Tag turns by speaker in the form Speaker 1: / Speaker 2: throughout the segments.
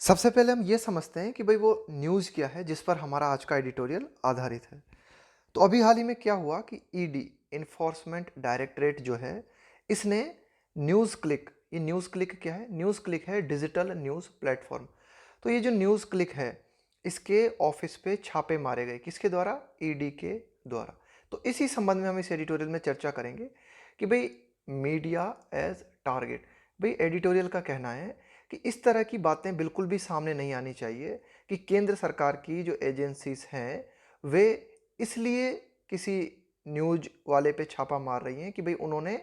Speaker 1: सबसे पहले हम ये समझते हैं कि भाई वो न्यूज़ क्या है जिस पर हमारा आज का एडिटोरियल आधारित है। तो अभी हाल ही में क्या हुआ कि ईडी इन्फोर्समेंट डायरेक्टरेट जो है इसने न्यूज़ क्लिक, ये न्यूज़ क्लिक क्या है? न्यूज़ क्लिक है डिजिटल न्यूज़ प्लेटफॉर्म। तो ये जो न्यूज़ क्लिक है इसके ऑफिस पे छापे मारे गए, किसके द्वारा? ईडी के द्वारा। तो इसी संबंध में हम इस एडिटोरियल में चर्चा करेंगे कि भाई मीडिया एज टारगेट। भाई एडिटोरियल का कहना है कि इस तरह की बातें बिल्कुल भी सामने नहीं आनी चाहिए कि केंद्र सरकार की जो एजेंसीज हैं वे इसलिए किसी न्यूज वाले पे छापा मार रही हैं कि भाई उन्होंने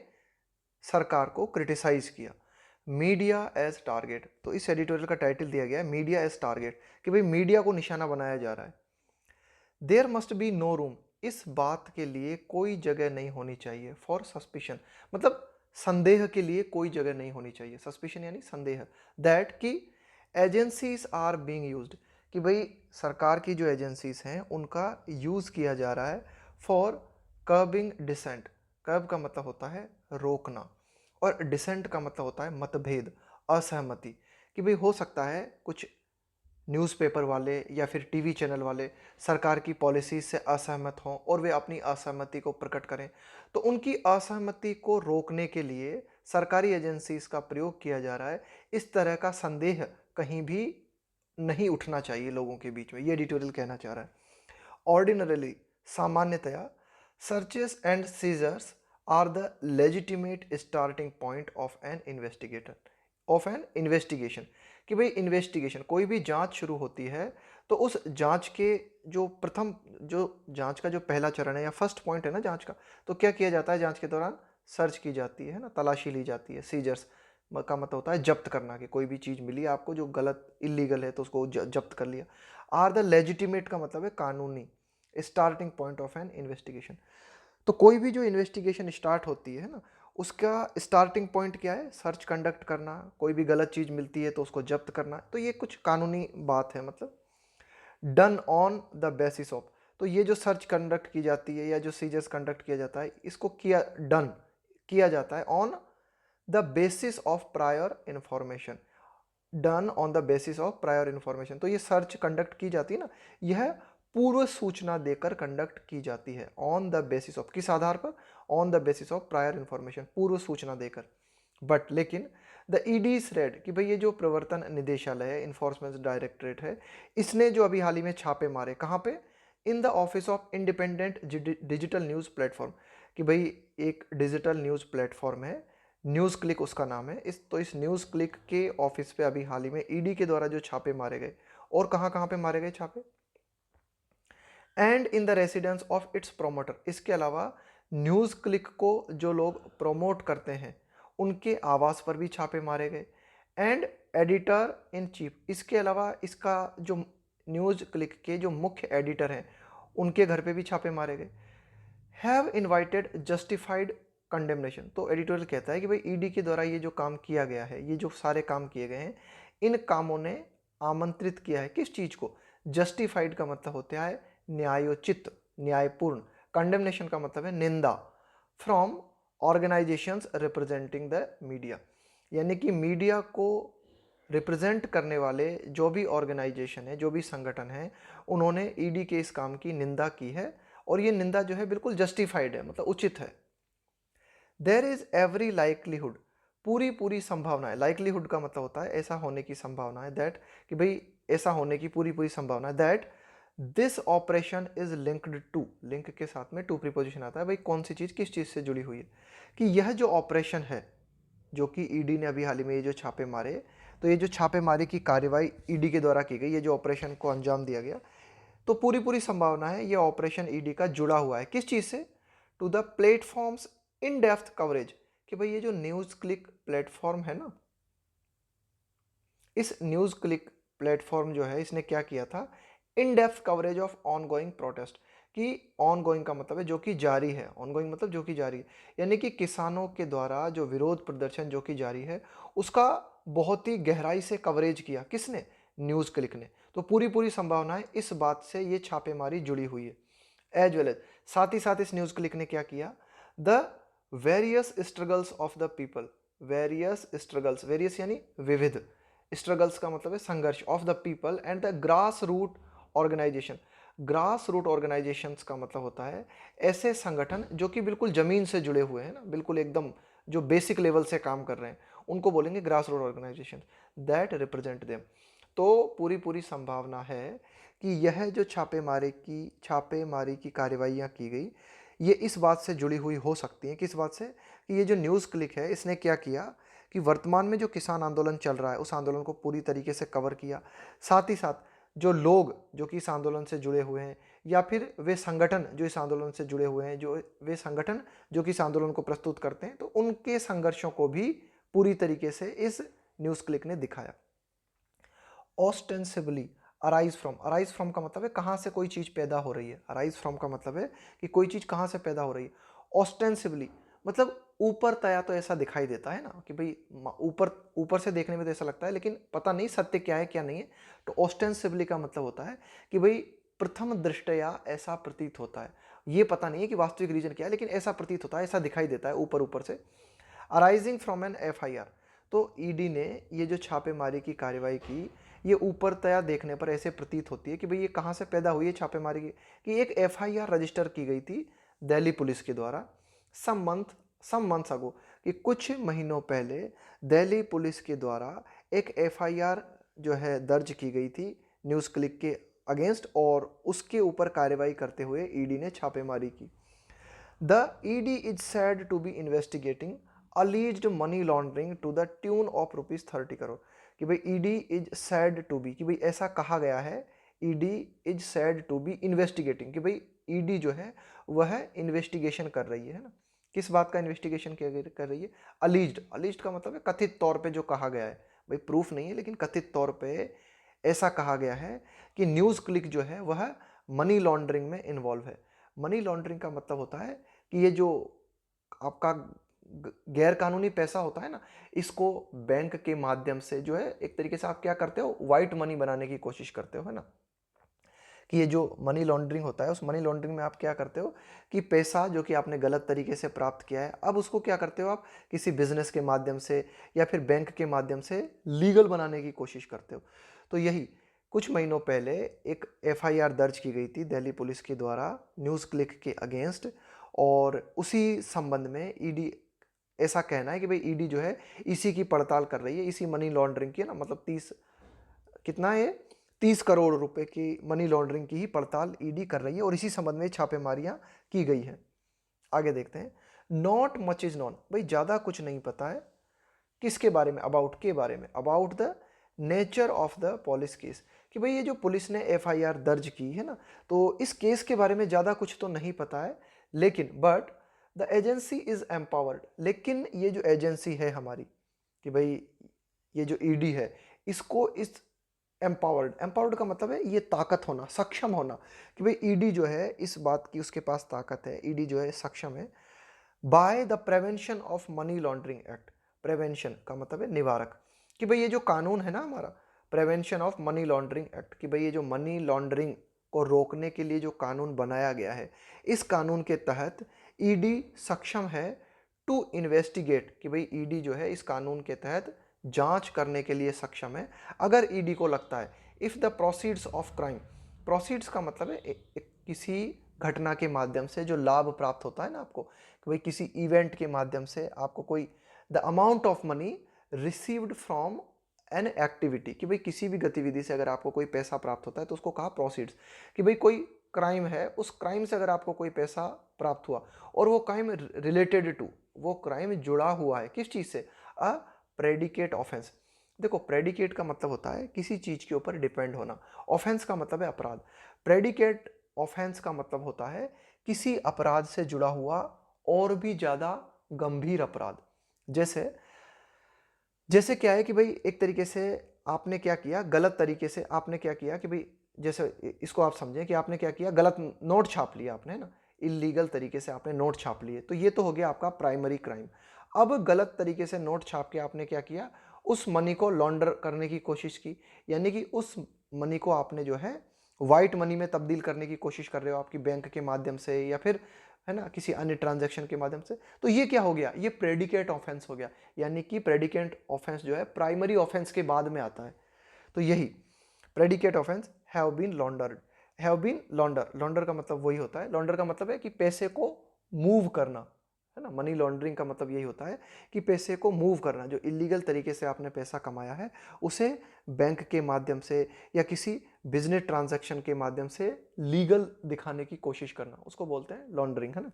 Speaker 1: सरकार को क्रिटिसाइज किया। मीडिया एज टारगेट, तो इस एडिटोरियल का टाइटल दिया गया है मीडिया एज टारगेट, कि भाई मीडिया को निशाना बनाया जा रहा है। There must be no room, इस बात के लिए कोई जगह नहीं होनी चाहिए फॉर सस्पिशन, मतलब संदेह के लिए कोई जगह नहीं होनी चाहिए। सस्पिशन यानी संदेह। दैट कि एजेंसीज आर बीइंग यूज्ड, कि भाई सरकार की जो एजेंसीज हैं उनका यूज किया जा रहा है फॉर कर्बिंग डिसेंट। कर्ब का मतलब होता है रोकना और डिसेंट का मतलब होता है मतभेद, असहमति। कि भाई हो सकता है कुछ न्यूज़पेपर वाले या फिर टीवी चैनल वाले सरकार की पॉलिसीज से असहमत हों और वे अपनी असहमति को प्रकट करें, तो उनकी असहमति को रोकने के लिए सरकारी एजेंसीज का प्रयोग किया जा रहा है। इस तरह का संदेह कहीं भी नहीं उठना चाहिए लोगों के बीच में, ये एडिटोरियल कहना चाह रहा है। ऑर्डिनरली, सामान्यतया, searches and seizures are the legitimate starting point of an investigation. कि भाई इन्वेस्टिगेशन, कोई भी जांच शुरू होती है तो उस जांच के जो प्रथम, जो जांच का जो पहला चरण है या फर्स्ट पॉइंट है ना जांच का, तो क्या किया जाता है जांच के दौरान? सर्च की जाती है ना, तलाशी ली जाती है। सीजर्स का मतलब होता है जब्त करना, कि कोई भी चीज़ मिली आपको जो गलत इलीगल है तो उसको जब्त कर लिया। आर द लेजिटिमेट का मतलब है कानूनी, starting point of an investigation. तो कोई भी जो इन्वेस्टिगेशन स्टार्ट होती है ना, उसका स्टार्टिंग पॉइंट क्या है? सर्च कंडक्ट करना, कोई भी गलत चीज़ मिलती है तो उसको जब्त करना। तो ये कुछ कानूनी बात है, मतलब done on the basis of. तो ये जो सर्च कंडक्ट की जाती है या जो सीजर्स कंडक्ट किया जाता है, इसको डन किया जाता है on the basis of prior information. Done on the basis of prior information. तो ये सर्च कंडक्ट की जाती है ना, यह पूर्व सूचना देकर कंडक्ट की जाती है। ऑन द बेसिस ऑफ, किस आधार पर? On the basis of prior information, पूर्व सूचना देकर। बट लेकिन द ईडी इज रेड, कि भाई ये जो प्रवर्तन निदेशालय है, इन्फोर्समेंट डायरेक्टरेट है, इसने जो अभी हाल ही में छापे मारे, कहाँ पे? In the office of independent digital news platform. कि भाई एक डिजिटल न्यूज़ प्लेटफॉर्म है, न्यूज़ क्लिक उसका नाम है। इस न्यूज़ क्लिक के ऑफिस पे अभी हाल ही में ईडी के द्वारा जो छापे मारे गए, और कहाँ कहाँ पे मारे गए छापे? And in the residence of its promoter. इसके अलावा न्यूज़ क्लिक को जो लोग प्रोमोट करते हैं उनके आवास पर भी छापे मारे गए। एंड एडिटर इन चीफ, इसके अलावा इसका जो न्यूज़ क्लिक के जो मुख्य एडिटर हैं उनके घर पे भी छापे मारे गए। Have invited justified condemnation. तो एडिटोरियल कहता है कि भाई ईडी के द्वारा ये जो काम किया गया है, ये जो सारे काम किए गए हैं, इन कामों ने आमंत्रित किया है किस चीज को? जस्टिफाइड का मतलब होता है न्यायोचित, न्यायपूर्ण। कंडेमनेशन का मतलब है निंदा। From organisations representing the media, यानी कि मीडिया को रिप्रेजेंट करने वाले जो भी ऑर्गेनाइजेशन है, जो भी संगठन है, उन्होंने ईडी के इस काम की निंदा की है। और ये निंदा जो है बिल्कुल जस्टिफाइड है, मतलब उचित है। देर इज एवरी लाइकलीहुड, पूरी पूरी संभावना है। लाइकलीहुड का मतलब होता है ऐसा होने की संभावना है, दैट कि भाई ऐसा होने की पूरी पूरी संभावना है। That this operation is linked to, link के साथ में टू प्रीपोजिशन आता है। भाई कौन सी चीज किस चीज से जुड़ी हुई है? कि यह जो ऑपरेशन है जो कि ईडी ने अभी हाल ही में ये जो छापे मारे, तो ये जो छापेमारी की कार्यवाही ईडी के द्वारा की गई, ये जो ऑपरेशन को अंजाम दिया गया, तो पूरी पूरी संभावना है ये ऑपरेशन ईडी का जुड़ा हुआ है किस चीज से? To the platforms in depth coverage. कि भाई ये जो न्यूज क्लिक प्लेटफॉर्म है ना, इस न्यूज क्लिक प्लेटफॉर्म जो है इसने क्या किया था? इन depth coverage of on going protest. कि ऑन गोइंग का मतलब है जो कि जारी है, ऑन गोइंग मतलब जो कि जारी है, यानी कि किसानों के द्वारा जो विरोध प्रदर्शन जो कि जारी है उसका बहुत ही गहराई से कवरेज किया किसने? न्यूज क्लिक ने। तो पूरी पूरी संभावना है इस बात से ये छापेमारी जुड़ी हुई है। एज वेल एज, साथ ही साथ इस न्यूज क्लिक ने क्या किया? The various struggles of the people, various struggles, various यानी विविध, स्ट्रगल्स का मतलब है संघर्ष, of the people and the grass root organization. Grass root organizations का मतलब होता है ऐसे संगठन जो कि बिल्कुल जमीन से जुड़े हुए हैं ना, बिल्कुल एकदम जो बेसिक लेवल से काम कर रहे हैं, उनको बोलेंगे grass root organization that represent them. तो पूरी पूरी संभावना है कि यह जो छापेमारी की कार्रवाइयाँ की गई, ये इस बात से जुड़ी हुई हो सकती हैं। किस बात से? कि ये जो न्यूज़ क्लिक है, इसने क्या किया कि वर्तमान में जो किसान आंदोलन चल रहा है उस आंदोलन को पूरी तरीके से कवर किया। साथ ही साथ जो लोग जो कि इस आंदोलन से जुड़े हुए हैं, या फिर वे संगठन जो इस आंदोलन से जुड़े हुए हैं, जो कि इस आंदोलन को प्रस्तुत करते हैं, तो उनके संघर्षों को भी पूरी तरीके से इस न्यूज़ क्लिक ने दिखाया। ऑस्टेंसिबली अराइज फ्रॉम का मतलब है कहाँ से कोई चीज़ पैदा हो रही है। अराइज फ्रॉम का मतलब है कि कोई चीज़ कहाँ से पैदा हो रही है। ऑस्टेंसिबली मतलब ऊपर तया तो ऐसा दिखाई देता है ना कि भाई ऊपर ऊपर से देखने में तो ऐसा लगता है, लेकिन पता नहीं सत्य क्या है क्या नहीं है। तो ऑस्टेंसिबली का मतलब होता है कि भाई प्रथम दृष्टया ऐसा प्रतीत होता है, ये पता नहीं है कि वास्तविक रीजन क्या है, लेकिन ऐसा प्रतीत होता है, ऐसा दिखाई देता है ऊपर ऊपर से। अराइजिंग फ्रॉम एन एफआईआर, तो ईडी ने ये जो छापेमारी की कार्रवाई की, ये ऊपर तया देखने पर ऐसे प्रतीत होती है कि भाई ये कहाँ से पैदा हुई है छापेमारी की, कि एक एफआईआर रजिस्टर की गई थी दिल्ली पुलिस के द्वारा सम मंथ्स अगो, कि कुछ महीनों पहले दिल्ली पुलिस के द्वारा एक एफआईआर जो है दर्ज की गई थी न्यूज़ क्लिक के अगेंस्ट, और उसके ऊपर कार्रवाई करते हुए ईडी ने छापेमारी की। The ED is said to be investigating alleged money laundering to the tune of rupees 30 crore. कि भाई ED is said to be, कि भाई ऐसा कहा गया है, ED is said to be investigating, कि भाई ED जो है वह इन्वेस्टिगेशन कर रही है ना। किस बात का इन्वेस्टिगेशन कर रही है? अलीज्ड का मतलब है कथित तौर पे जो कहा गया है, भाई प्रूफ नहीं है लेकिन कथित तौर पे ऐसा कहा गया है कि न्यूज़ क्लिक जो है वह मनी लॉन्ड्रिंग में इन्वॉल्व है। मनी लॉन्ड्रिंग का मतलब होता है कि ये जो आपका गैर कानूनी पैसा होता है ना, इसको बैंक के माध्यम से जो है एक तरीके से आप क्या करते हो, वाइट मनी बनाने की कोशिश करते हो, है ना। कि ये जो मनी लॉन्ड्रिंग होता है, उस मनी लॉन्ड्रिंग में आप क्या करते हो कि पैसा जो कि आपने गलत तरीके से प्राप्त किया है, अब उसको क्या करते हो आप किसी बिजनेस के माध्यम से या फिर बैंक के माध्यम से लीगल बनाने की कोशिश करते हो। तो यही कुछ महीनों पहले एक एफआईआर दर्ज की गई थी दिल्ली पुलिस के द्वारा न्यूज़ क्लिक के अगेंस्ट, और उसी संबंध में ईडी, ऐसा कहना है कि भाई ईडी जो है इसी की पड़ताल कर रही है, इसी मनी लॉन्ड्रिंग की ना, मतलब 30 कितना है 30 करोड़ रुपए की मनी लॉन्ड्रिंग की ही पड़ताल ईडी कर रही है, और इसी संबंध में छापेमारियां की गई है। आगे देखते हैं। नॉट मच इज नॉन, भाई ज़्यादा कुछ नहीं पता है किसके बारे में, about the nature of the police case, कि भाई ये जो पुलिस ने एफआईआर दर्ज की है ना, तो इस केस के बारे में ज़्यादा कुछ तो नहीं पता है, लेकिन but the agency is empowered, लेकिन ये जो एजेंसी है हमारी, कि भाई ये जो ईडी है, इसको इस एम्पावर्ड का मतलब है ये ताकत होना, सक्षम होना, कि भाई ईडी जो है इस बात की उसके पास ताकत है, ईडी जो है सक्षम है by the prevention of money laundering act. Prevention का मतलब है निवारक, कि भाई ये जो कानून है ना हमारा, prevention of money laundering act, कि भाई ये जो मनी लॉन्ड्रिंग को रोकने के लिए जो कानून बनाया गया है, इस कानून के तहत ईडी सक्षम है टू इन्वेस्टिगेट, कि भाई ईडी जो है इस कानून के तहत जांच करने के लिए सक्षम है अगर ईडी को लगता है if the proceeds of crime, proceeds का मतलब है किसी घटना के माध्यम से जो लाभ प्राप्त होता है ना आपको, कि भाई किसी इवेंट के माध्यम से आपको कोई the amount of money received from an activity, कि भाई किसी भी गतिविधि से अगर आपको कोई पैसा प्राप्त होता है तो उसको कहा प्रोसीड्स। कि भाई कोई क्राइम है, उस क्राइम से अगर आपको कोई पैसा प्राप्त हुआ और वो क्राइम रिलेटेड टू, वो क्राइम जुड़ा हुआ है किस चीज़ से, अ प्रेडिकेट ऑफेंस। देखो प्रेडिकेट का मतलब होता है किसी चीज़ के ऊपर डिपेंड होना, ऑफेंस का मतलब है अपराध। प्रेडिकेट ऑफेंस का मतलब होता है किसी अपराध से जुड़ा हुआ और भी ज़्यादा गंभीर अपराध। जैसे जैसे क्या है कि भाई एक तरीके से आपने क्या किया, गलत तरीके से आपने क्या किया कि भाई, जैसे इसको आप समझें कि आपने क्या किया, गलत नोट छाप लिया आपने, है ना, इलीगल तरीके से आपने नोट छाप लिए, तो ये तो हो गया आपका प्राइमरी क्राइम। अब गलत तरीके से नोट छाप के आपने क्या किया, उस मनी को लॉन्डर करने की कोशिश की, यानी कि उस मनी को आपने जो है वाइट मनी में तब्दील करने की कोशिश कर रहे हो, आपकी बैंक के माध्यम से या फिर है ना, किसी अन्य ट्रांजैक्शन के माध्यम से, तो ये क्या हो गया, ये प्रेडिकेट ऑफेंस हो गया। यानी कि प्रेडिकेट ऑफेंस जो है प्राइमरी ऑफेंस के बाद में आता है। तो यही predicate offence have been laundered. Have been launder, launder का मतलब वही होता है, लॉन्डर का मतलब है कि पैसे को मूव करना, है ना। मनी लॉन्ड्रिंग का मतलब यही होता है कि पैसे को मूव करना, जो इलीगल तरीके से आपने पैसा कमाया है उसे बैंक के माध्यम से या किसी बिजनेस ट्रांजैक्शन के माध्यम से लीगल दिखाने की कोशिश करना, उसको बोलते हैं लॉन्ड्रिंग, है ना।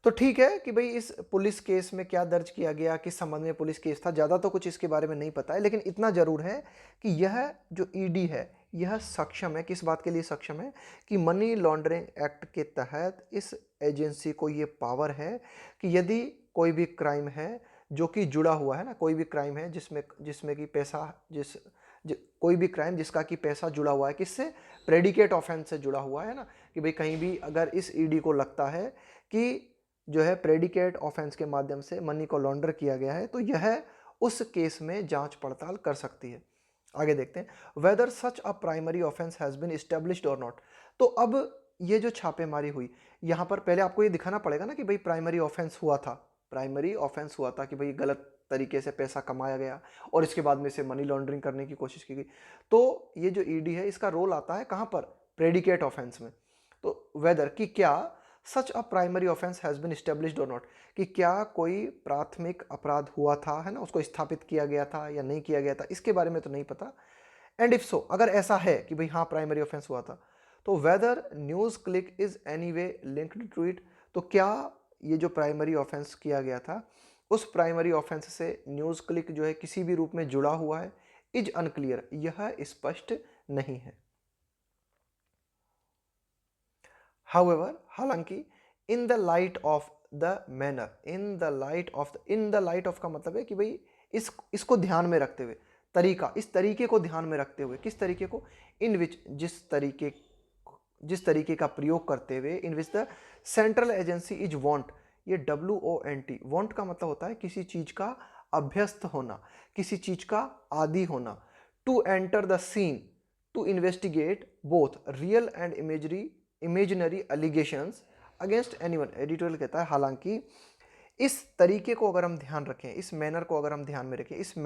Speaker 1: तो ठीक है कि भाई इस पुलिस केस में क्या दर्ज किया गया, किस संबंध में पुलिस केस था, ज़्यादा तो कुछ इसके बारे में नहीं पता है, लेकिन इतना जरूर है कि यह जो ईडी है यह सक्षम है, किस बात के लिए सक्षम है कि मनी लॉन्ड्रिंग एक्ट के तहत इस एजेंसी को ये पावर है कि यदि कोई भी क्राइम है जो कि जुड़ा हुआ है ना, कोई भी क्राइम है जिसमें जिसमें कि पैसा कोई भी क्राइम जिसका कि पैसा जुड़ा हुआ है, किससे, प्रेडिकेट ऑफेंस से जुड़ा हुआ है ना, कि भाई कहीं भी अगर इस ईडी को लगता है कि जो है प्रेडिकेट ऑफेंस के माध्यम से मनी को लॉन्डर किया गया है, तो यह उस केस में जांच पड़ताल कर सकती है। आगे देखते हैं, whether such a primary offence has been established और नॉट। तो अब ये जो छापेमारी हुई, यहां पर पहले आपको ये दिखाना पड़ेगा ना कि भाई प्राइमरी ऑफेंस हुआ था, प्राइमरी ऑफेंस हुआ था कि भाई गलत तरीके से पैसा कमाया गया और इसके बाद में से मनी लॉन्ड्रिंग करने की कोशिश की गई। तो ये जो ईडी है इसका रोल आता है कहां पर, प्रेडिकेट ऑफेंस में। तो वेदर कि क्या such a primary offence has been established और नॉट, कि क्या कोई प्राथमिक अपराध हुआ था, है ना, उसको स्थापित किया गया था या नहीं किया गया था, इसके बारे में तो नहीं पता। एंड इफ सो, अगर ऐसा है कि भाई हाँ प्राइमरी ऑफेंस हुआ था, तो whether news click is any way linked to it, तो क्या ये जो प्राइमरी ऑफेंस किया गया था उस प्राइमरी ऑफेंस से न्यूज क्लिक जो है किसी भी रूप में जुड़ा हुआ है, इज अनक्लियर, यह स्पष्ट नहीं है। हाउएवर, हालांकि in the light of the manner, in the light of का मतलब है कि भाई इसको ध्यान में रखते हुए, तरीका, इस तरीके को ध्यान में रखते हुए, किस तरीके को, इन विच, जिस तरीके का प्रयोग करते हुए, in which the central agency is wont, ये WONT, वांट का मतलब होता है किसी चीज का अभ्यस्त होना, किसी चीज का आदी होना, to enter the scene to investigate both real and imaginary allegations against anyone. Editorial कहता है हालांकि इस तरीके को अगर हम ध्यान रखें, इस मैनर को अगर हम ध्यान में रखें, इस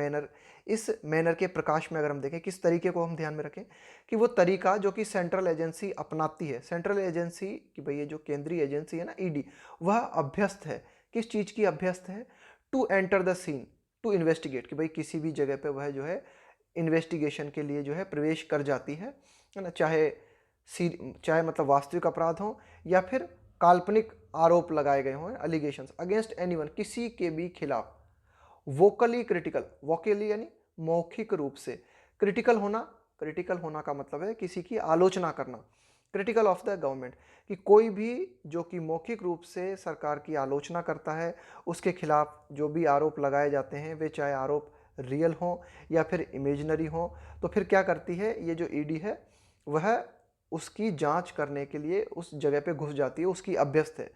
Speaker 1: मैनर के प्रकाश में अगर हम देखें, किस तरीके को हम ध्यान में रखें, कि वो तरीका जो कि सेंट्रल एजेंसी अपनाती है, सेंट्रल एजेंसी कि भाई ये जो केंद्रीय एजेंसी है ना ईडी, वह अभ्यस्त है, किस चीज की अभ्यस्त है, to enter the scene to investigate, कि भाई किसी भी जगह पे वह जो है इन्वेस्टिगेशन के लिए जो है प्रवेश कर जाती है ना, चाहे मतलब वास्तविक अपराध हो या फिर काल्पनिक आरोप लगाए गए हों, अलिगेशंस अगेंस्ट एनीवन, किसी के भी खिलाफ, वोकली क्रिटिकल, वोकली यानी मौखिक रूप से, क्रिटिकल होना का मतलब है किसी की आलोचना करना, क्रिटिकल ऑफ द गवर्नमेंट, कि कोई भी जो कि मौखिक रूप से सरकार की आलोचना करता है, उसके खिलाफ जो भी आरोप लगाए जाते हैं वे चाहे आरोप रियल हो या फिर इमेजिनरी हो, तो फिर क्या करती है ये जो ईडी है, वह उसकी जांच करने के लिए उस जगह पे घुस जाती है, उसकी अभ्यस्त है।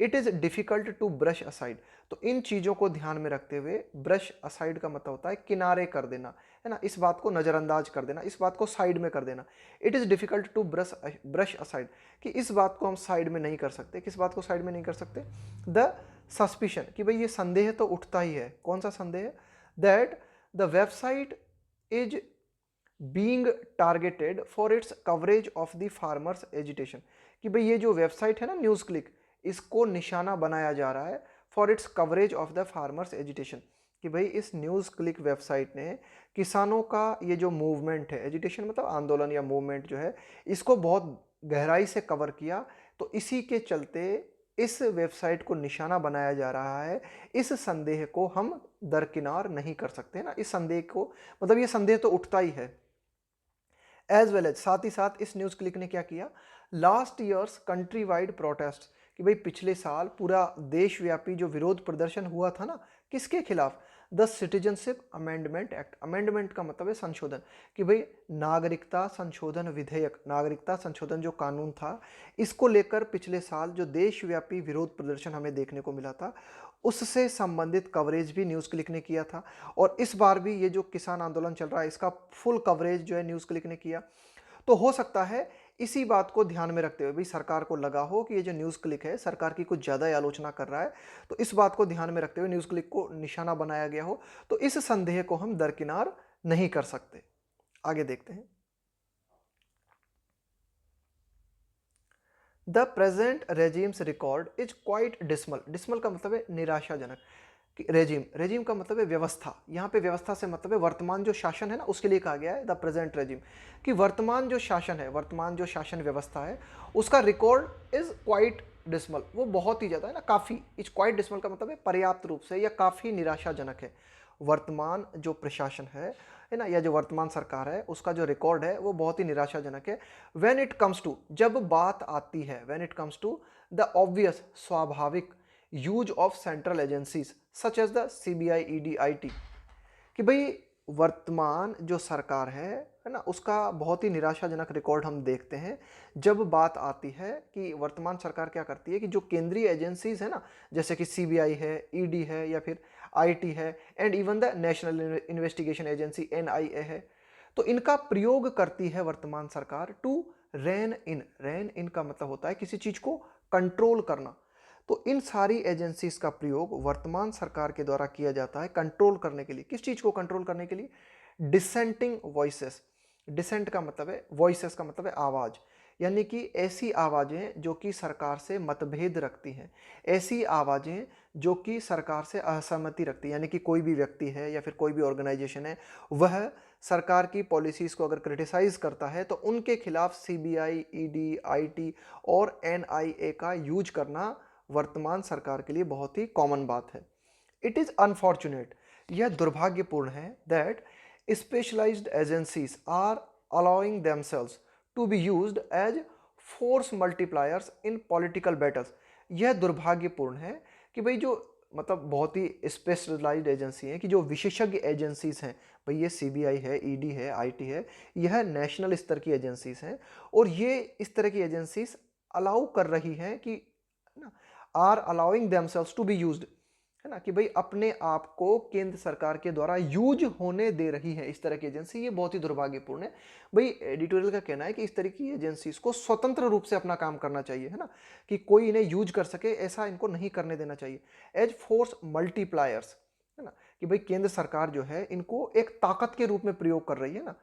Speaker 1: It is difficult to brush aside, तो इन चीजों को ध्यान में रखते हुए, ब्रश असाइड का मतलब होता है किनारे कर देना, है ना, इस बात को नजरअंदाज कर देना, इस बात को साइड में कर देना। It is difficult to brush aside, कि इस बात को हम साइड में नहीं कर सकते, किस बात को साइड में नहीं कर सकते, द सस्पिशन, कि भाई ये संदेह तो उठता ही है, कौन सा संदेह, that the website is being targeted for its coverage of the farmers agitation, कि भाई ये जो वेबसाइट है ना न्यूज क्लिक, इसको निशाना बनाया जा रहा है for its coverage of the farmers agitation, कि भाई इस न्यूज क्लिक वेबसाइट ने किसानों का ये जो मूवमेंट है, एजिटेशन मतलब आंदोलन या मूवमेंट जो है, इसको बहुत गहराई से कवर किया, तो इसी के चलते इस वेबसाइट को निशाना बनाया जा रहा है। इस संदेह को हम दरकिनार नहीं कर सकते ना, इस संदेह को, मतलब ये संदेह तो उठता ही है। एज वेल एज, साथ ही साथ इस न्यूज क्लिक ने क्या किया, last years country wide protest, कि भाई पिछले साल पूरा देशव्यापी जो विरोध प्रदर्शन हुआ था ना, किसके खिलाफ, the citizenship amendment act, amendment का मतलब है संशोधन, कि भाई नागरिकता संशोधन विधेयक, नागरिकता संशोधन जो कानून था, इसको लेकर पिछले साल जो देशव्यापी विरोध प्रदर्शन हमें देखने को मिला था, उससे संबंधित कवरेज भी न्यूज क्लिक ने किया था। और इस बार भी ये जो किसान आंदोलन चल रहा है, इसका फुल कवरेज जो है न्यूज क्लिक ने किया। तो हो सकता है इसी बात को ध्यान में रखते हुए भाई सरकार को लगा हो कि ये जो न्यूज़ क्लिक है सरकार की कुछ ज़्यादा ही आलोचना कर रहा है, तो इस बात को ध्यान में रखते हुए न्यूज़ क्लिक को निशाना बनाया गया हो, तो इस संदेह को हम दरकिनार नहीं कर सकते। आगे देखते हैं। The present regimes record is quite dismal. Dismal का मतलब है निराशाजनक। रेजिम, रेजिम का मतलब है व्यवस्था। यहाँ पे व्यवस्था से मतलब है वर्तमान जो शासन है ना, उसके लिए कहा गया है द प्रेजेंट रेजिम, कि वर्तमान जो शासन है, वर्तमान जो शासन व्यवस्था है, उसका रिकॉर्ड इज क्वाइट डिसमल। वो बहुत ही ज़्यादा है ना, काफ़ी। इज क्वाइट डिसमल का मतलब है पर्याप्त रूप से या काफ़ी निराशाजनक है। वर्तमान जो प्रशासन है ना, या जो वर्तमान सरकार है, उसका जो रिकॉर्ड है वो बहुत ही निराशाजनक है। व्हेन इट कम्स टू, जब बात आती है, when it comes to the obvious, स्वाभाविक use of central agencies such as the CBI, ED, IT, कि भाई वर्तमान जो सरकार है ना, उसका बहुत ही निराशाजनक रिकॉर्ड हम देखते हैं जब बात आती है कि वर्तमान सरकार क्या करती है कि जो केंद्रीय एजेंसीज है ना, जैसे कि सीबीआई है, ईडी है, या फिर आईटी है, and even the national investigation agency NIA है, तो इनका प्रयोग करती है वर्तमान सरकार टू रेन इन। रेन इन का मतलब होता है किसी चीज को कंट्रोल करना। तो इन सारी एजेंसीज का प्रयोग वर्तमान सरकार के द्वारा किया जाता है कंट्रोल करने के लिए। किस चीज को कंट्रोल करने के लिए? Dissenting voices. डिसेंट का मतलब है, वॉइसेस का मतलब है आवाज, यानी कि ऐसी आवाजें जो कि सरकार से मतभेद रखती हैं, ऐसी आवाजें जो कि सरकार से असहमति रखती है, यानी कि कोई भी व्यक्ति है या फिर कोई भी ऑर्गेनाइजेशन है, वह सरकार की पॉलिसीज को अगर क्रिटिसाइज करता है तो उनके खिलाफ सीबीआई, ईडी, आईटी और एनआईए का यूज करना वर्तमान सरकार के लिए बहुत ही कॉमन बात है। इट इज अनफॉर्चुनेट, यह दुर्भाग्यपूर्ण है, that specialized agencies are allowing themselves to be used as force multipliers in political battles. यह दुर्भाग्यपूर्ण है कि भाई जो मतलब बहुत ही स्पेशलाइज्ड एजेंसी है, कि जो विशेषज्ञ एजेंसीज हैं, भाई ये सीबीआई है, ईडी है, आईटी है, यह नेशनल स्तर की एजेंसीज हैं, और ये इस तरह की एजेंसीज अलाउ कर रही हैं कि ना, are allowing themselves to be used, है ना, कि भाई अपने आप को केंद्र सरकार के द्वारा यूज होने दे रही है इस तरह की एजेंसी। ये बहुत ही दुर्भाग्यपूर्ण है। भाई एडिटोरियल का कहना है कि इस तरह की एजेंसीज को स्वतंत्र रूप से अपना काम करना चाहिए, है ना, कि कोई इन्हें यूज कर सके ऐसा इनको नहीं करने देना चाहिए। एज फोर्स मल्टीप्लायर्स, है ना, कि भाई केंद्र सरकार जो है इनको एक ताकत के रूप में प्रयोग कर रही है ना,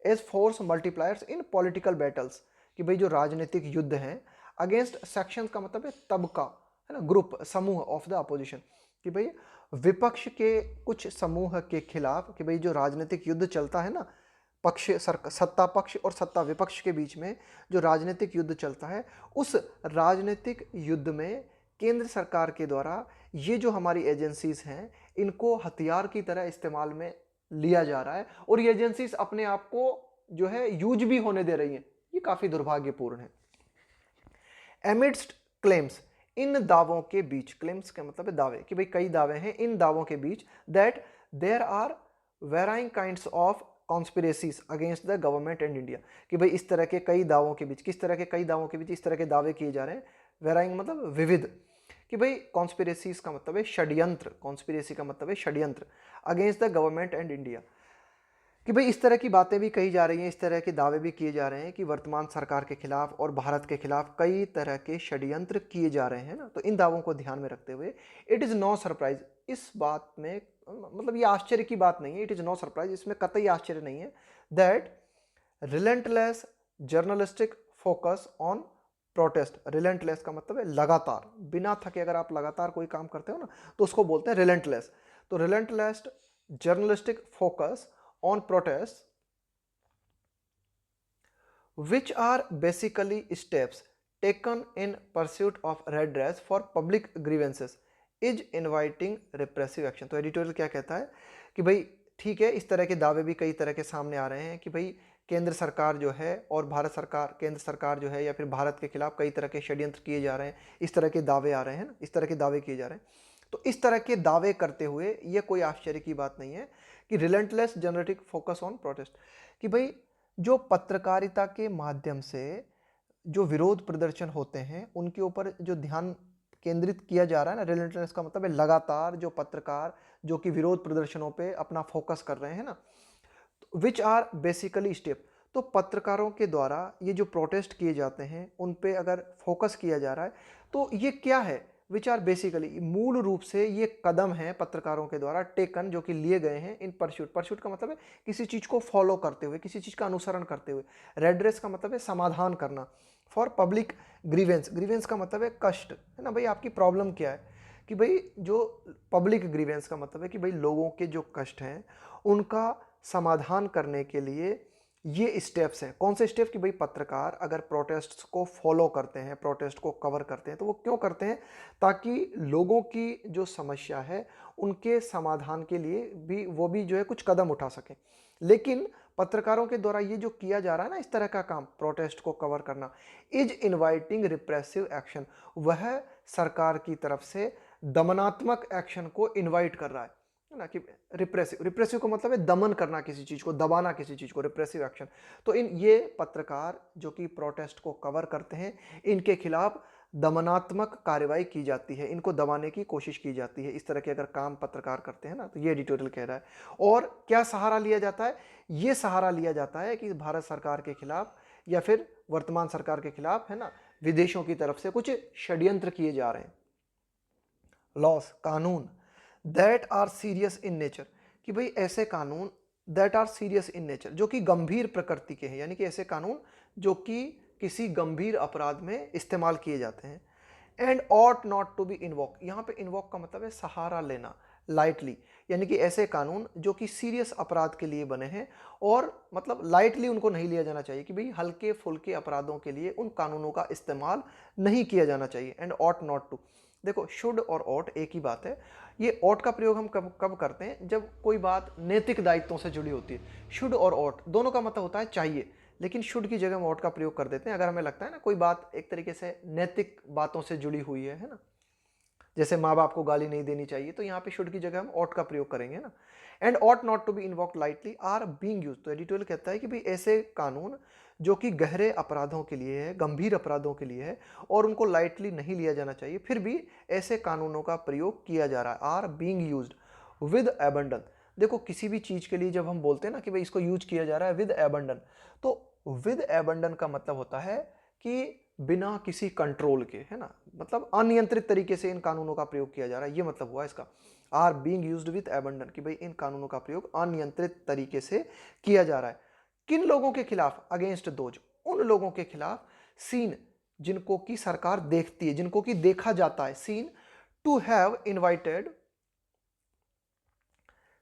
Speaker 1: as force multipliers in political battles, कि भाई जो राजनीतिक युद्ध हैं अगेंस्ट सेक्शन का मतलब है तबका, है ना, ग्रुप, समूह ऑफ द अपोजिशन, कि भाई विपक्ष के कुछ समूह के खिलाफ, कि भाई जो राजनीतिक युद्ध चलता है ना, पक्ष सत्ता पक्ष और सत्ता विपक्ष के बीच में जो राजनीतिक युद्ध चलता है, उस राजनीतिक युद्ध में केंद्र सरकार के द्वारा ये जो हमारी एजेंसीज हैं इनको हथियार की तरह इस्तेमाल में लिया जा रहा है, और ये एजेंसीज अपने आप को जो है यूज भी होने दे रही हैं। ये काफी दुर्भाग्यपूर्ण है। एमिडस्ट क्लेम्स, इन दावों के बीच, क्लेम्स का मतलब है दावे, कि भाई कई दावे हैं, इन दावों के बीच, that there are varying kinds of conspiracies against the government and India, कि भाई इस तरह के कई दावों के बीच, किस तरह के कई दावों के बीच इस तरह के दावे किए जा रहे हैं। वेराइंग मतलब विविध, कि भाई कॉन्स्पिरेसीज का मतलब है षड्यंत्र, कॉन्स्पिरेसी का मतलब है षड्यंत्र, against the government and India, कि भाई इस तरह की बातें भी कही जा रही हैं, इस तरह के दावे भी किए जा रहे हैं कि वर्तमान सरकार के खिलाफ और भारत के खिलाफ कई तरह के षड्यंत्र किए जा रहे हैं ना। तो इन दावों को ध्यान में रखते हुए इट इज़ नो सरप्राइज, इस बात में मतलब ये आश्चर्य की बात नहीं है, इट इज़ नो सरप्राइज, इसमें कतई आश्चर्य नहीं है, that relentless journalistic focus on protest. Relentless का मतलब है लगातार, बिना थके अगर आप लगातार कोई काम करते हो ना तो उसको बोलते हैं रिलेंटलेस। तो relentless journalistic focus on protests, which are basically steps taken in pursuit of redress for public grievances, is inviting repressive action। तो एडिटोरियल क्या कहता है कि भाई ठीक है, इस तरह के दावे भी कई तरह के सामने आ रहे हैं कि भाई केंद्र सरकार जो है और भारत सरकार, केंद्र सरकार जो है या फिर भारत के खिलाफ कई तरह के षड्यंत्र किए जा रहे हैं, इस तरह के दावे आ रहे हैं ना, इस तरह के दावे किए जा रहे हैं। तो इस तरह के दावे करते हुए यह कोई आश्चर्य की बात नहीं है कि relentless journalistic focus on protest, कि भाई जो पत्रकारिता के माध्यम से जो विरोध प्रदर्शन होते हैं उनके ऊपर जो ध्यान केंद्रित किया जा रहा है ना, रिलेंटलेस का मतलब है लगातार जो पत्रकार जो कि विरोध प्रदर्शनों पे अपना फोकस कर रहे हैं ना, विच आर बेसिकली स्टेप, तो पत्रकारों के द्वारा ये जो प्रोटेस्ट किए जाते हैं उन पे अगर फोकस किया जा रहा है तो ये क्या है, विच आर बेसिकली, मूल रूप से ये कदम है पत्रकारों के द्वारा टेकन, जो कि लिए गए हैं इन परस्यूट। परस्यूट का मतलब है किसी चीज को फॉलो करते हुए, किसी चीज का अनुसरण करते हुए। रेडरेस का मतलब है समाधान करना। फॉर पब्लिक ग्रीवेंस, ग्रीवेंस का मतलब है कष्ट, है ना भाई, आपकी प्रॉब्लम क्या है, कि भाई जो पब्लिक ग्रीवेंस का मतलब है कि भाई लोगों के जो कष्ट हैं उनका समाधान करने के लिए ये स्टेप्स हैं। कौन से स्टेप, कि भाई पत्रकार अगर प्रोटेस्ट को फॉलो करते हैं, प्रोटेस्ट को कवर करते हैं, तो वो क्यों करते हैं, ताकि लोगों की जो समस्या है उनके समाधान के लिए भी वो भी जो है कुछ कदम उठा सकें। लेकिन पत्रकारों के द्वारा ये जो किया जा रहा है ना इस तरह का काम, प्रोटेस्ट को कवर करना, इज इनवाइटिंग रिप्रेसिव एक्शन, वह सरकार की तरफ से दमनात्मक एक्शन को इनवाइट कर रहा है ना, कि रिप्रेसिव, रिप्रेसिव का मतलब है दमन करना, किसी चीज को दबाना, किसी चीज को, रिप्रेसिव एक्शन। तो इन ये पत्रकार जो कि प्रोटेस्ट को कवर करते हैं इनके खिलाफ दमनात्मक कार्रवाई की जाती है, इनको दबाने की कोशिश की जाती है। इस तरह के अगर काम पत्रकार करते हैं ना, तो ये एडिटोरियल कह रहा है। और क्या सहारा लिया जाता है, ये सहारा लिया जाता है कि भारत सरकार के खिलाफ या फिर वर्तमान सरकार के खिलाफ, है ना, विदेशों की तरफ से कुछ षड्यंत्र किए जा रहे हैं। लॉस, कानून, that are serious in nature, कि भाई ऐसे कानून that are serious in nature, जो कि गंभीर प्रकृति के हैं, यानी कि ऐसे कानून जो कि किसी गंभीर अपराध में इस्तेमाल किए जाते हैं। And ought not to be invoke, यहाँ पे इन्वॉक का मतलब है सहारा लेना, लाइटली, यानी कि ऐसे कानून जो कि सीरियस अपराध के लिए बने हैं और मतलब लाइटली उनको नहीं लिया जाना चाहिए, कि भाई हल्के फुल्के अपराधों के लिए उन कानूनों का इस्तेमाल नहीं किया जाना चाहिए। एंड ऑट नॉट टू, देखो शुड और ऑट एक ही बात है। ये ऑट का प्रयोग हम कब कब करते हैं, जब कोई बात नैतिक दायित्वों से जुड़ी होती है। शुड और ऑट दोनों का मतलब होता है चाहिए, लेकिन शुड की जगह हम ऑट का प्रयोग कर देते हैं अगर हमें लगता है ना कोई बात एक तरीके से नैतिक बातों से जुड़ी हुई है ना, जैसे माँ बाप को गाली नहीं देनी चाहिए, तो यहाँ पे शुड की जगह हम ऑट का प्रयोग करेंगे ना। And ought not to be invoked lightly are being used, तो एडिटोरियल कहता है कि भाई ऐसे कानून जो कि गहरे अपराधों के लिए है, गंभीर अपराधों के लिए है और उनको लाइटली नहीं लिया जाना चाहिए, फिर भी ऐसे कानूनों का प्रयोग किया जा रहा है, are being used with abandon. देखो किसी भी चीज के लिए जब हम बोलते हैं ना कि भाई इसको यूज किया जा रहा है विद एबंडन, तो विद एबंडन का मतलब होता है कि बिना किसी कंट्रोल के, है ना, मतलब अनियंत्रित तरीके से इन कानूनों का प्रयोग किया जा रहा है, ये मतलब हुआ इसका। Are being used with abandon, कि भाई इन कानूनों का प्रयोग अनियंत्रित तरीके से किया जा रहा है। किन लोगों के खिलाफ, अगेंस्ट दोज, उन लोगों के खिलाफ, सीन जिनको की सरकार देखती है, जिनको की देखा जाता है, seen to have invited,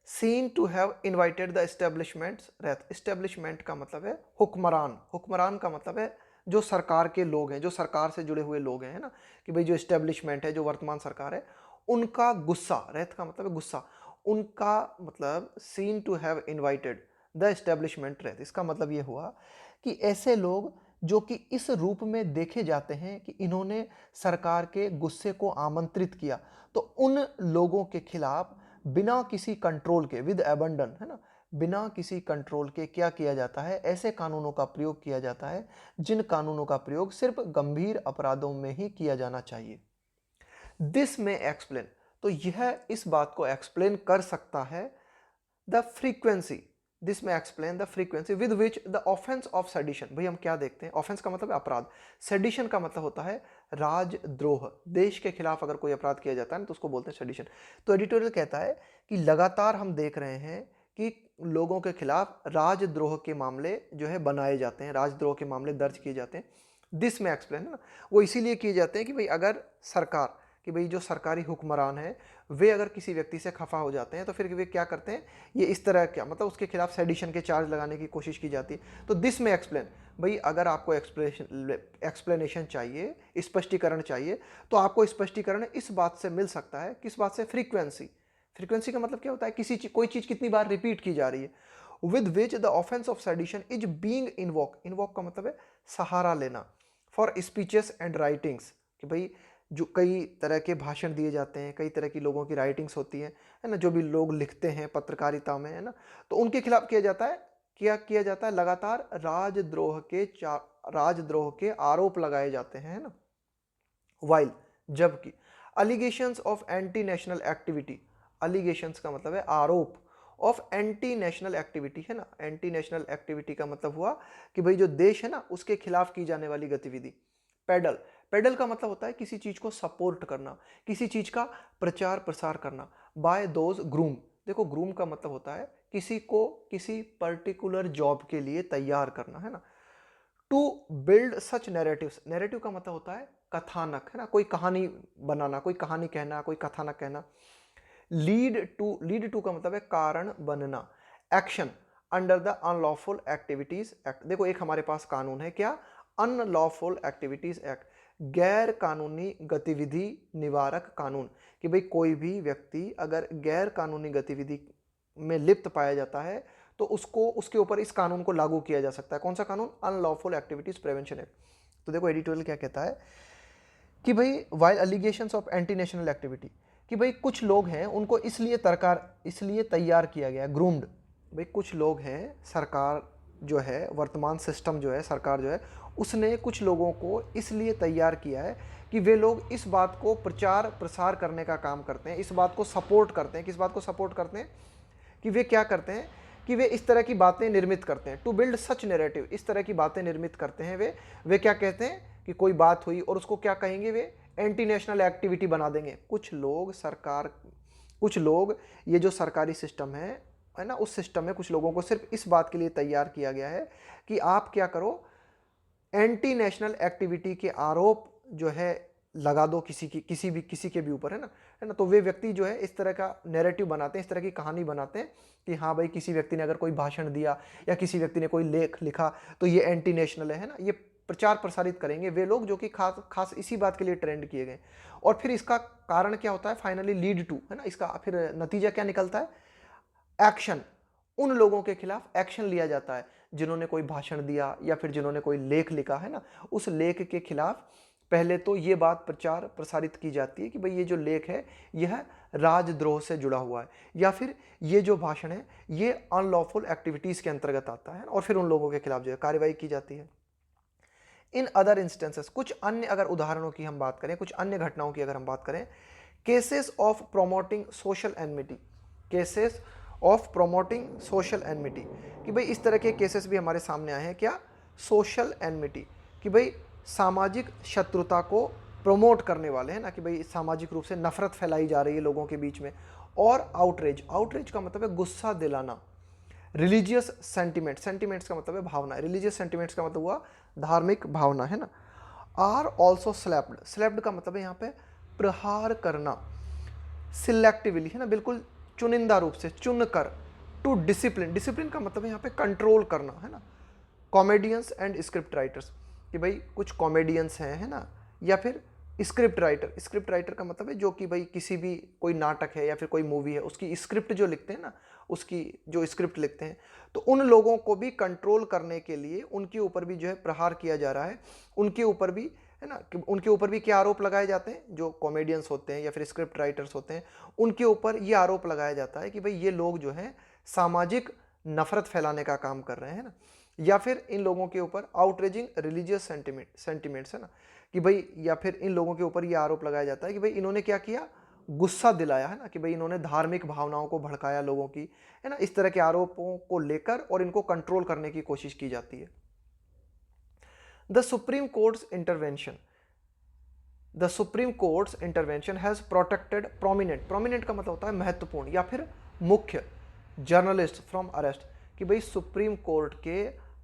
Speaker 1: seen to have invited the establishment's wrath, establishment का मतलब है हुक्मरान, हुक्मरान का मतलब है जो सरकार के लोग हैं, जो सरकार से जुड़े हुए लोग हैं, है ना, कि भाई जो एस्टेब्लिशमेंट है, जो वर्तमान सरकार है, उनका गुस्सा, रेथ का मतलब है गुस्सा, उनका मतलब seen to have invited the establishment wrath, इसका मतलब ये हुआ कि ऐसे लोग जो कि इस रूप में देखे जाते हैं कि इन्होंने सरकार के गुस्से को आमंत्रित किया, तो उन लोगों के खिलाफ बिना किसी कंट्रोल के, विद एबंडन, है ना, बिना किसी कंट्रोल के क्या किया जाता है, ऐसे कानूनों का प्रयोग किया जाता है जिन कानूनों का प्रयोग सिर्फ गंभीर अपराधों में ही किया जाना चाहिए। दिस में एक्सप्लेन, तो यह इस बात को एक्सप्लेन कर सकता है, द फ्रीक्वेंसी, दिस में explain the frequency with which the offence of sedition, भाई हम क्या देखते हैं, ऑफेंस का मतलब है अपराध, सेडिशन का मतलब होता है राजद्रोह, देश के खिलाफ अगर कोई अपराध किया जाता है ना तो उसको बोलते हैं सेडिशन। तो एडिटोरियल कहता है कि लगातार हम देख रहे हैं कि लोगों के खिलाफ राजद्रोह के मामले जो है बनाए जाते हैं, राजद्रोह के मामले दर्ज किए जाते हैं। दिस में एक्सप्लेन, है ना, वो इसीलिए किए जाते हैं कि भाई अगर सरकार, कि भाई जो सरकारी हुक्मरान है वे अगर किसी व्यक्ति से खफा हो जाते हैं तो फिर वे क्या करते हैं, ये इस तरह क्या मतलब उसके खिलाफ सेडिशन के चार्ज लगाने की कोशिश की जाती है। तो दिस में एक्सप्लेन, भाई अगर आपको एक्सप्लेनेशन चाहिए, स्पष्टीकरण चाहिए, तो आपको स्पष्टीकरण इस बात से मिल सकता है, किस बात से, फ्रीक्वेंसी, फ्रीक्वेंसी का मतलब क्या होता है, किसी कोई चीज कितनी बार रिपीट की जा रही है, with which the offence of sedition is being invoke, invoke का मतलब है सहारा लेना, फॉर स्पीचेस एंड राइटिंग्स, कि भाई जो कई तरह के भाषण दिए जाते हैं, कई तरह की लोगों की राइटिंग्स होती हैं, है ना, जो भी लोग लिखते हैं पत्रकारिता में, है ना, तो उनके खिलाफ किया जाता है, क्या किया जाता है, लगातार राजद्रोह के आरोप लगाए जाते हैं, है ना। वाइल, जबकि अलिगेशंस ऑफ एंटी नेशनल एक्टिविटी, अलिगेशंस का मतलब है आरोप, ऑफ एंटी नेशनल एक्टिविटी, है ना। एंटी नेशनल एक्टिविटी का मतलब हुआ कि भाई जो देश है ना उसके खिलाफ की जाने वाली गतिविधि। पेडल, पेडल का मतलब होता है किसी चीज को सपोर्ट करना, किसी चीज का प्रचार प्रसार करना। बाय दोज ग्रूम, देखो ग्रूम का मतलब होता है किसी को किसी पर्टिकुलर जॉब के लिए तैयार करना, है ना। To build such narratives, narrative का मतलब होता है कथानक, है ना, कोई कहानी बनाना, कोई कहानी कहना, कोई कथानक कहना। लीड टू का मतलब है कारण बनना। Action under the unlawful activities act, देखो एक हमारे पास कानून है क्या, अनलॉफुल एक्टिविटीज एक्ट, गैर कानूनी गतिविधि निवारक कानून, कि भाई कोई भी व्यक्ति अगर गैर कानूनी गतिविधि में लिप्त पाया जाता है तो उसको उसके ऊपर इस कानून को लागू किया जा सकता है। कौन सा कानून, अनलॉफुल एक्टिविटीज प्रिवेंशन एक्ट। तो देखो एडिटोरियल क्या कहता है कि भाई while allegations of anti national activity, कि भाई कुछ लोग हैं उनको इसलिए तैयार किया गया, ग्रूम्ड। भाई कुछ लोग हैं, सरकार जो है, वर्तमान सिस्टम जो है, सरकार जो है, उसने कुछ लोगों को इसलिए तैयार किया है कि वे लोग इस बात को प्रचार प्रसार करने का काम करते हैं, इस बात को सपोर्ट करते हैं। किस बात को सपोर्ट करते हैं, कि वे क्या करते हैं कि वे इस तरह की बातें निर्मित करते हैं। टू बिल्ड सच नैरेटिव, इस तरह की बातें निर्मित करते हैं वे क्या कहते हैं कि कोई बात हुई और उसको क्या कहेंगे, वे एंटी नेशनल एक्टिविटी बना देंगे। कुछ लोग ये जो सरकारी सिस्टम है ना, उस सिस्टम में कुछ लोगों को सिर्फ इस बात के लिए तैयार किया गया है कि आप क्या करो, एंटी नेशनल एक्टिविटी के आरोप जो है लगा दो किसी के भी ऊपर, है ना। तो वे व्यक्ति जो है इस तरह का नैरेटिव बनाते हैं, इस तरह की कहानी बनाते हैं कि हाँ भाई किसी व्यक्ति ने अगर कोई भाषण दिया या किसी व्यक्ति ने कोई लेख लिखा तो ये एंटी नेशनल है ना। ये प्रचार प्रसारित करेंगे वे लोग जो कि खास इसी बात के लिए ट्रेंड किए गए। और फिर इसका कारण क्या होता है, फाइनली लीड टू, है ना, इसका फिर नतीजा क्या निकलता है, एक्शन। उन लोगों के खिलाफ एक्शन लिया जाता है जिन्होंने कोई भाषण दिया या फिर जिन्होंने कोई लेख लिखा, है ना। उस लेख के खिलाफ पहले तो ये बात प्रचार प्रसारित की जाती है कि भाई ये जो लेख है यह राजद्रोह से जुड़ा हुआ है, या फिर ये जो भाषण है ये अनलॉफुल एक्टिविटीज के अंतर्गत आता है, और फिर उन लोगों के खिलाफ जो है कार्रवाई की जाती है। इन अदर इंस्टेंसेस, कुछ अन्य अगर उदाहरणों की हम बात करें, कुछ अन्य घटनाओं की अगर हम बात करें, cases of promoting social enmity, cases of promoting social enmity, कि भाई इस तरह के केसेस भी हमारे सामने आए हैं क्या, सोशल एनमिटी, कि भाई सामाजिक शत्रुता को प्रमोट करने वाले हैं ना, कि भाई सामाजिक रूप से नफरत फैलाई जा रही है लोगों के बीच में। और आउटरेज, आउटरेज का मतलब है गुस्सा दिलाना। रिलीजियस सेंटिमेंट, सेंटिमेंट्स का मतलब है भावना, रिलीजियस सेंटिमेंट्स का मतलब हुआ धार्मिक भावना, है ना। आर ऑल्सो स्लैप्ड, स्लैप्ड का मतलब है यहाँ पे प्रहार करना, सिलेक्टिवली, है ना, बिल्कुल चुनिंदा रूप से, चुन कर। टू डिसिप्लिन, डिसिप्लिन का मतलब है यहाँ पे कंट्रोल करना, है ना। कॉमेडियंस एंड स्क्रिप्ट राइटर्स, कि भाई कुछ कॉमेडियंस हैं, है ना, या फिर स्क्रिप्ट राइटर, स्क्रिप्ट राइटर का मतलब है जो कि भाई किसी भी कोई नाटक है या फिर कोई मूवी है उसकी स्क्रिप्ट जो लिखते हैं ना, उसकी जो स्क्रिप्ट लिखते हैं, तो उन लोगों को भी कंट्रोल करने के लिए उनके ऊपर भी जो है प्रहार किया जा रहा है। उनके ऊपर भी, है ना, कि उनके ऊपर भी क्या आरोप लगाए जाते हैं, जो कॉमेडियंस होते हैं या फिर स्क्रिप्ट राइटर्स होते हैं उनके ऊपर ये आरोप लगाया जाता है कि भाई ये लोग जो हैं सामाजिक नफरत फैलाने का काम कर रहे हैं ना। या फिर इन लोगों के ऊपर आउटरेजिंग रिलीजियस सेंटिमेंट्स, है ना, कि भाई, या फिर इन लोगों के ऊपर ये आरोप लगाया जाता है कि भाई इन्होंने क्या किया, गुस्सा दिलाया, है ना, कि भाई इन्होंने धार्मिक भावनाओं को भड़काया लोगों की, है ना। इस तरह के आरोपों को लेकर और इनको कंट्रोल करने की कोशिश की जाती है। The supreme courts intervention, the supreme courts intervention has protected prominent, prominent का मतलब होता है महत्वपूर्ण या फिर मुख्य, जर्नलिस्ट फ्रॉम अरेस्ट, कि भाई सुप्रीम कोर्ट के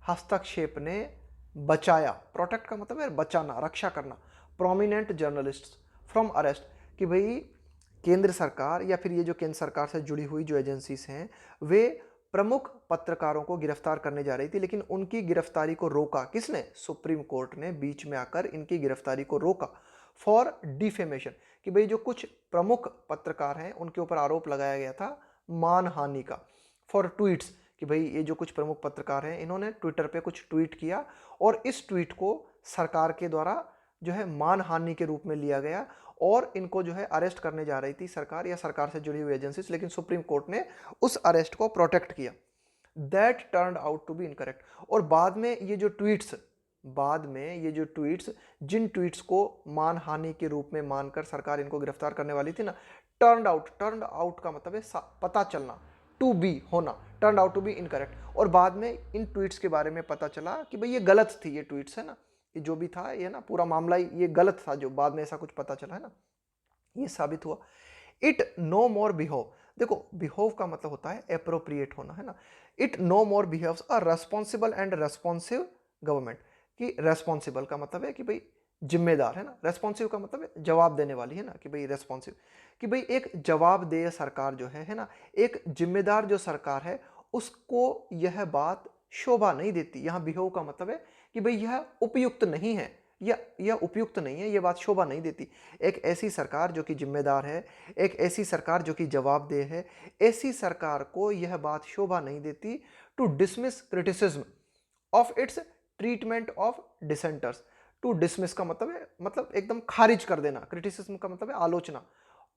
Speaker 1: हस्तक्षेप ने बचाया, प्रोटेक्ट का मतलब है बचाना, रक्षा करना, प्रोमिनेंट जर्नलिस्ट फ्रॉम अरेस्ट, कि भाई केंद्र सरकार या फिर ये जो केंद्र सरकार से जुड़ी हुई जो एजेंसीज हैं वे प्रमुख पत्रकारों को गिरफ्तार करने जा रही थी, लेकिन उनकी गिरफ्तारी को रोका किसने, सुप्रीम कोर्ट ने बीच में आकर इनकी गिरफ्तारी को रोका। फॉर डिफेमेशन, कि भाई जो कुछ प्रमुख पत्रकार हैं उनके ऊपर आरोप लगाया गया था मानहानि का। फॉर ट्वीट्स, कि भाई ये जो कुछ प्रमुख पत्रकार हैं इन्होंने ट्विटर पे कुछ ट्वीट किया और इस ट्वीट को सरकार के द्वारा जो है मानहानि के रूप में लिया गया और इनको जो है अरेस्ट करने जा रही थी सरकार या सरकार से जुड़ी हुई एजेंसीज, लेकिन सुप्रीम कोर्ट ने उस अरेस्ट को प्रोटेक्ट किया। That turned out to be incorrect, और बाद में ये जो ट्वीट्स जिन ट्वीट्स को मानहानि के रूप में मानकर सरकार इनको गिरफ्तार करने वाली थी ना, टर्न आउट का मतलब है पता चलना, टू बी होना, turn out to be incorrect. और बाद में इन ट्वीट्स के बारे में पता चला कि भाई ये गलत थी, ये ट्वीट्स है ना, ये जो भी था ये ना पूरा मामला ये गलत था, जो बाद में ऐसा कुछ पता चला है ना, ये साबित हुआ। इट नो मोर बिहेव, देखो बिहेव का मतलब होता है एप्रोप्रिएट होना, है ना। It no more behaves a responsible and responsive government, कि रेस्पॉन्सिबल का मतलब है कि भाई जिम्मेदार, है ना, रेस्पॉन्सिव का मतलब है जवाब देने वाली, है ना, कि भाई रेस्पॉन्सिव, कि भाई एक जवाबदेह सरकार जो है ना, एक जिम्मेदार जो सरकार है उसको यह बात शोभा नहीं देती। यहाँ बिहेव का मतलब है कि भाई यह उपयुक्त नहीं है, यह उपयुक्त नहीं है, यह बात शोभा नहीं देती। एक ऐसी सरकार जो कि जिम्मेदार है, एक ऐसी सरकार जो कि जवाबदेह है, ऐसी सरकार को यह बात शोभा नहीं देती to dismiss criticism of its treatment of dissenters. To dismiss का मतलब है, मतलब एकदम खारिज कर देना, क्रिटिसिज्म का मतलब है आलोचना,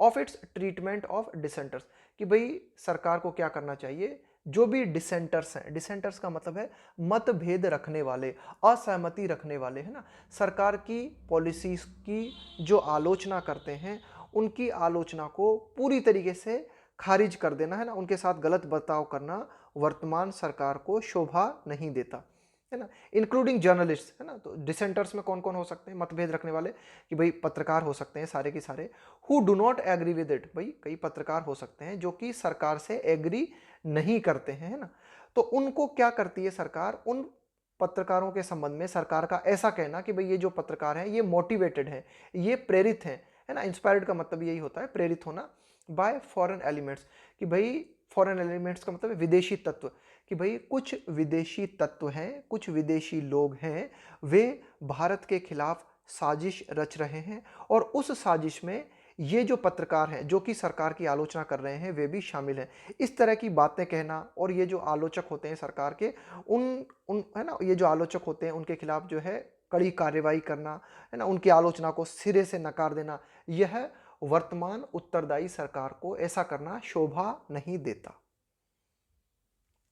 Speaker 1: of its treatment of dissenters, कि भाई सरकार को क्या करना चाहिए, जो भी डिसेंटर्स हैं, डिसेंटर्स का मतलब है मतभेद रखने वाले, असहमति रखने वाले, है ना, सरकार की पॉलिसीज की जो आलोचना करते हैं उनकी आलोचना को पूरी तरीके से खारिज कर देना, है ना, उनके साथ गलत बर्ताव करना वर्तमान सरकार को शोभा नहीं देता, है ना, इंक्लूडिंग जर्नलिस्ट, है ना। तो डिसेंटर्स में कौन कौन हो सकते हैं, मतभेद रखने वाले, कि भाई पत्रकार हो सकते हैं सारे के सारे, who do not agree with it, भाई कई पत्रकार हो सकते हैं जो कि सरकार से एग्री नहीं करते हैं, है ना। तो उनको क्या करती है सरकार, उन पत्रकारों के संबंध में सरकार का ऐसा कहना कि भाई ये जो पत्रकार हैं ये मोटिवेटेड हैं, ये प्रेरित हैं, है ना, इंस्पायर्ड का मतलब यही होता है प्रेरित होना, बाय फॉरेन एलिमेंट्स, कि भाई फॉरेन एलिमेंट्स का मतलब है विदेशी तत्व, कि भाई कुछ विदेशी तत्व हैं, कुछ विदेशी लोग हैं, वे भारत के खिलाफ साजिश रच रहे हैं, और उस साजिश में ये जो पत्रकार हैं जो कि सरकार की आलोचना कर रहे हैं वे भी शामिल हैं। इस तरह की बातें कहना, और ये जो आलोचक होते हैं सरकार के, उन उन है ना, ये जो आलोचक होते हैं उनके खिलाफ जो है कड़ी कार्रवाई करना, है ना, उनकी आलोचना को सिरे से नकार देना, यह वर्तमान उत्तरदायी सरकार को ऐसा करना शोभा नहीं देता।